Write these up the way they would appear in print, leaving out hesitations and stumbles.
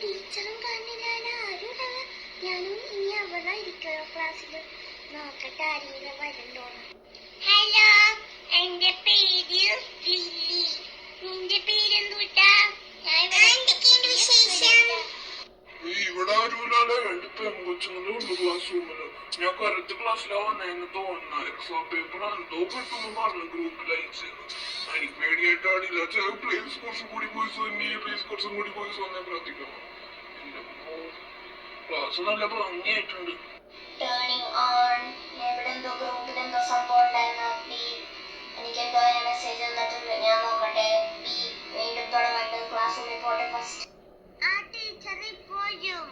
ടീച്ചറും കാണില്ല, ആരും ഞാനും ഇനി അവിടെ ഇരിക്കോ ക്ലാസ്സിൽ നോക്കട്ടെ ആരെങ്കിലും വരുന്നുണ്ടോന്ന്. ഹലോ, എന്റെ പേര് ലില്ലി. നിന്റെ പേരെന്തൂട്ടാ? ഇവിടെ ആരുമില്ലാതെ രണ്ട് പെൺകൊച്ചുങ്ങളെ ഉണ്ട് ക്ലാസ് റൂമില്. ഞാൻ കറക്റ്റ് ക്ലാസ്സിലാ വന്നേന്ന് തോന്നുന്ന എക്സാം പേപ്പർ എന്തോ പെട്ടെന്ന് പറഞ്ഞു ഗ്രൂപ്പിൽ അയച്ചത്. എനിക്ക് പേടിയായിട്ട് ആടില്ല. പ്ലീസ് കുറച്ചും കൂടി പോയിസ് തന്നെ, പ്ലീസ് കുറച്ചും കൂടി പോയിസ് വന്നേ പ്രാർത്ഥിക്കണം. ക്ലാസ് നല്ല ഭംഗിയായിട്ടുണ്ട്. എനിക്കെന്തോ മെസ്സേജ് വന്നിട്ടുണ്ട്, ഞാൻ നോക്കട്ടെ. വീണ്ടും തുടങ്ങട്ടെ, ക്ലാസ് റൂമിൽ പോട്ടെ ഫസ്റ്റ്. ആ ടീച്ചർ ഇപ്പോഴും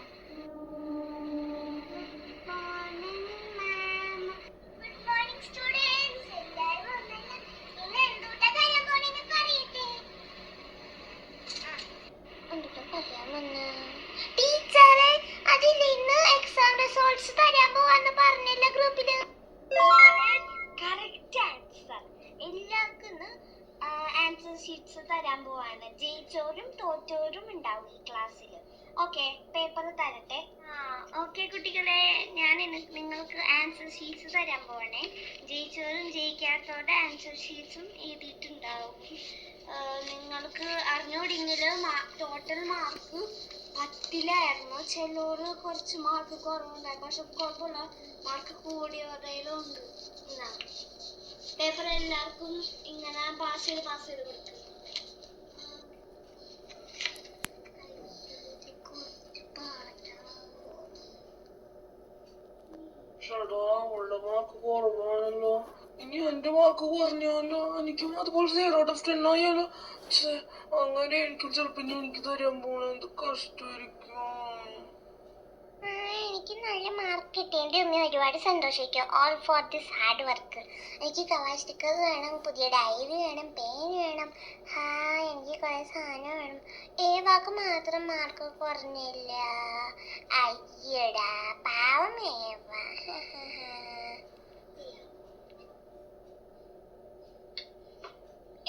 ടീച്ചറെ അതിൽ ഇന്ന് എക്സാം റിസൾട്ട്സ് തരാൻ പോവാന്ന് പറഞ്ഞില്ല ഗ്രൂപ്പില്. Correct answer. എല്ലാവർക്കും ആൻസർ ഷീറ്റ്സ് തരാൻ പോവാണ്. ജയിച്ചോരും തോറ്റോരും ഉണ്ടാവും ഈ ക്ലാസ്സിൽ. ഓക്കെ, പേപ്പർ തരട്ടെ. ഓക്കെ കുട്ടികളെ, ഞാൻ നിങ്ങൾക്ക് ആൻസർ ഷീറ്റ്സ് തരാൻ പോവാണേ. ജയിച്ചോരും ജയിക്കാത്തവരുടെ ആൻസർ ഷീറ്റ്സും എഴുതിയിട്ടുണ്ടാവും. നിങ്ങൾക്ക് അറിഞ്ഞോടെങ്കിൽ ടോട്ടൽ മാർക്ക് 10 ചിലര് കുറച്ച് മാർക്ക് കുറവുണ്ടായി, പക്ഷെ കുഴപ്പമില്ല, മാർക്ക് കൂടിയവരുടെയിലും ഉണ്ട്. പേപ്പർ എല്ലാവർക്കും ഇങ്ങനെ പാസ് ചെയ്ത് കൊടുക്കും. അവളുടെ മാർക്ക് കുറവാണല്ലോ. ഇനി എന്റെ മാർക്ക് കുറഞ്ഞാലോ? എനിക്കും അതുപോലെ 0/10 ആയാലോ? അങ്ങനെ എനിക്കും ചിലപ്പോ എനിക്ക് തരാൻ പോണ എന്ത് കഷ്ടമായിരിക്കും. എനിക്ക് നല്ല മാർക്ക് കിട്ടിയതിന്റെ ഉമ്മ ഒരുപാട് സന്തോഷിക്കും. All for this hard work. എനിക്ക് കളർ സ്റ്റിക്കർ വേണം, പുതിയ ഡയറി വേണം, പെൻ വേണം. എനിക്ക് കുറെ സാധനം വേണം. ഏവാക്ക് മാത്രം മാർക്ക് കുറഞ്ഞില്ല. അയ്യടാ പാവം ഏവ.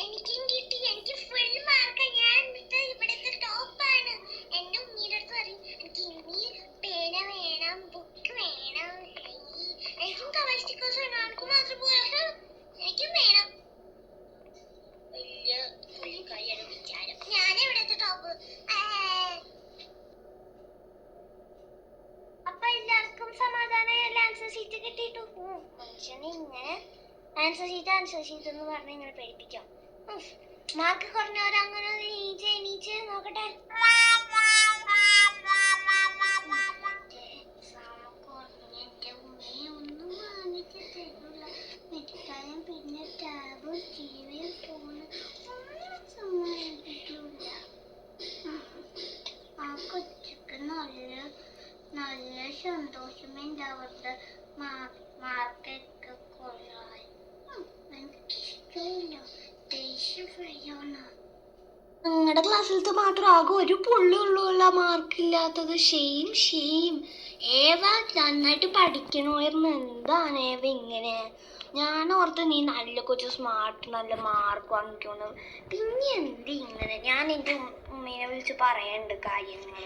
എനിക്കും കിട്ടി, എനിക്ക് ഫുൾ മാർക്ക്. ഞാൻ ഇവിടുത്തെ ടോപ്പാണ്. എന്റെ ഉമ്മയുടെ അടുത്ത് പറയും എനിക്ക് ഇനി പേന വേണം, ബുക്ക് വേണം. എനിക്കും കളർ സ്റ്റിക്കേഴ്സ് വേണം. എനിക്ക് മാത്രം പോരാ, എനിക്കും വേണം. വലിയ പുള്ളിക്കാരിയുടെ വിചാരം. ഞാൻ ഇവിടുത്തെ ടോപ്പ്. അപ്പൊ എല്ലാവർക്കും സമാധാനം ആൻസർ ഷീറ്റ് കിട്ടിയിട്ടു. മനുഷ്യനെ ഇങ്ങനെ ആൻസർ ഷീറ്റ് എന്ന് പറഞ്ഞ് ഇങ്ങനെ പേടിപ്പിക്കാം. മാർക്ക് കുറഞ്ഞവരങ്ങനെ എണീച്ച് നോക്കട്ടെ. പിന്നെ ടാബും ടിവിയും ഫോണും സമ്മതിക്കില്ല. ആ കൊച്ചക്ക് നല്ല സന്തോഷമുണ്ടാവട്ടെ. മാർക്കൊക്കെ കൊള്ളാൻ എനിക്കിഷ്ടമില്ല. ദേഷ്യം ഫ്രൈയാണ്. നിങ്ങളുടെ ക്ലാസ്സിലത്തെ മാത്രം ആകെ ഒരു പുള്ളുള്ള മാർക്കില്ലാത്തത്. ഷെയിം. ഏവ നന്നായിട്ട് പഠിക്കണമായിരുന്നു. എന്താണ് ഏവ ഇങ്ങനെ? ഞാൻ ഓർത്ത് നീ നല്ല കൊച്ചു സ്മാർട്ട്, നല്ല മാർക്ക് വാങ്ങിക്കണം. പിന്നെ എന്ത് ഇങ്ങനെ? ഞാൻ എൻ്റെ ഉമ്മീനെ വിളിച്ച് പറയണ്ട് കാര്യങ്ങൾ.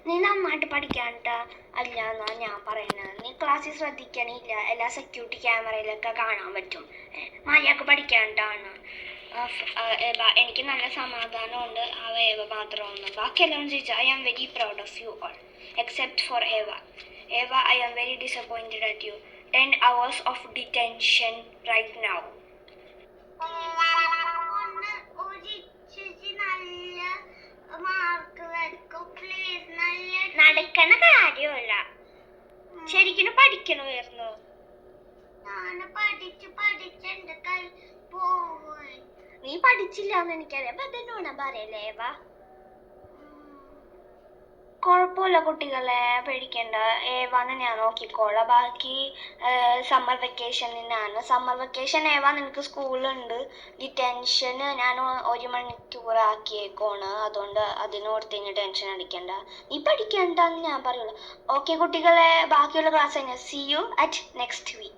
നീ നന്നായിട്ട് പഠിക്കാനിട്ടാ അല്ല എന്നാ ഞാൻ പറയുന്നത്. നീ ക്ലാസ്സിൽ ശ്രദ്ധിക്കണില്ല. എല്ലാ സെക്യൂരിറ്റി ക്യാമറയിലൊക്കെ കാണാൻ പറ്റും. മര്യാദക്ക് പഠിക്കാനിട്ടാണ്. എനിക്ക് നല്ല സമാധാനമുണ്ട്. ഏവ മാത്രമാണ്. ബാക്കിയെല്ലാം ചോദിച്ചാൽ I am very proud of you all except for Ava. I am very disappointed at you. 10 hours of detention right now. നടക്കണ കാര്യമല്ല, ശരിക്കും പഠിക്കണമായിരുന്നു. നീ പഠിച്ചില്ല എന്ന് എനിക്കറിയാം. അപ്പൊ അതെന്നോണ പറയല്ലേ ഏവ? കുഴപ്പമില്ല കുട്ടികളെ, പേടിക്കണ്ട. ഏവാന്ന് ഞാൻ നോക്കിക്കോളാം. ബാക്കി സമ്മർ വെക്കേഷനിലാണ്. സമ്മർ വെക്കേഷൻ ഏവാ നിനക്ക് സ്കൂളുണ്ട്. ഡിറ്റൻഷന് ഞാൻ 1 മണിക്കൂർ ആക്കിയേക്കാണ്. അതുകൊണ്ട് അതിനോർത്ത് ഇനി ടെൻഷൻ അടിക്കണ്ട. നീ പഠിക്കണ്ടെന്ന് ഞാൻ പറയുള്ളൂ. ഓക്കെ കുട്ടികളെ, ബാക്കിയുള്ള ക്ലാസ് കഴിഞ്ഞാൽ see you at next week.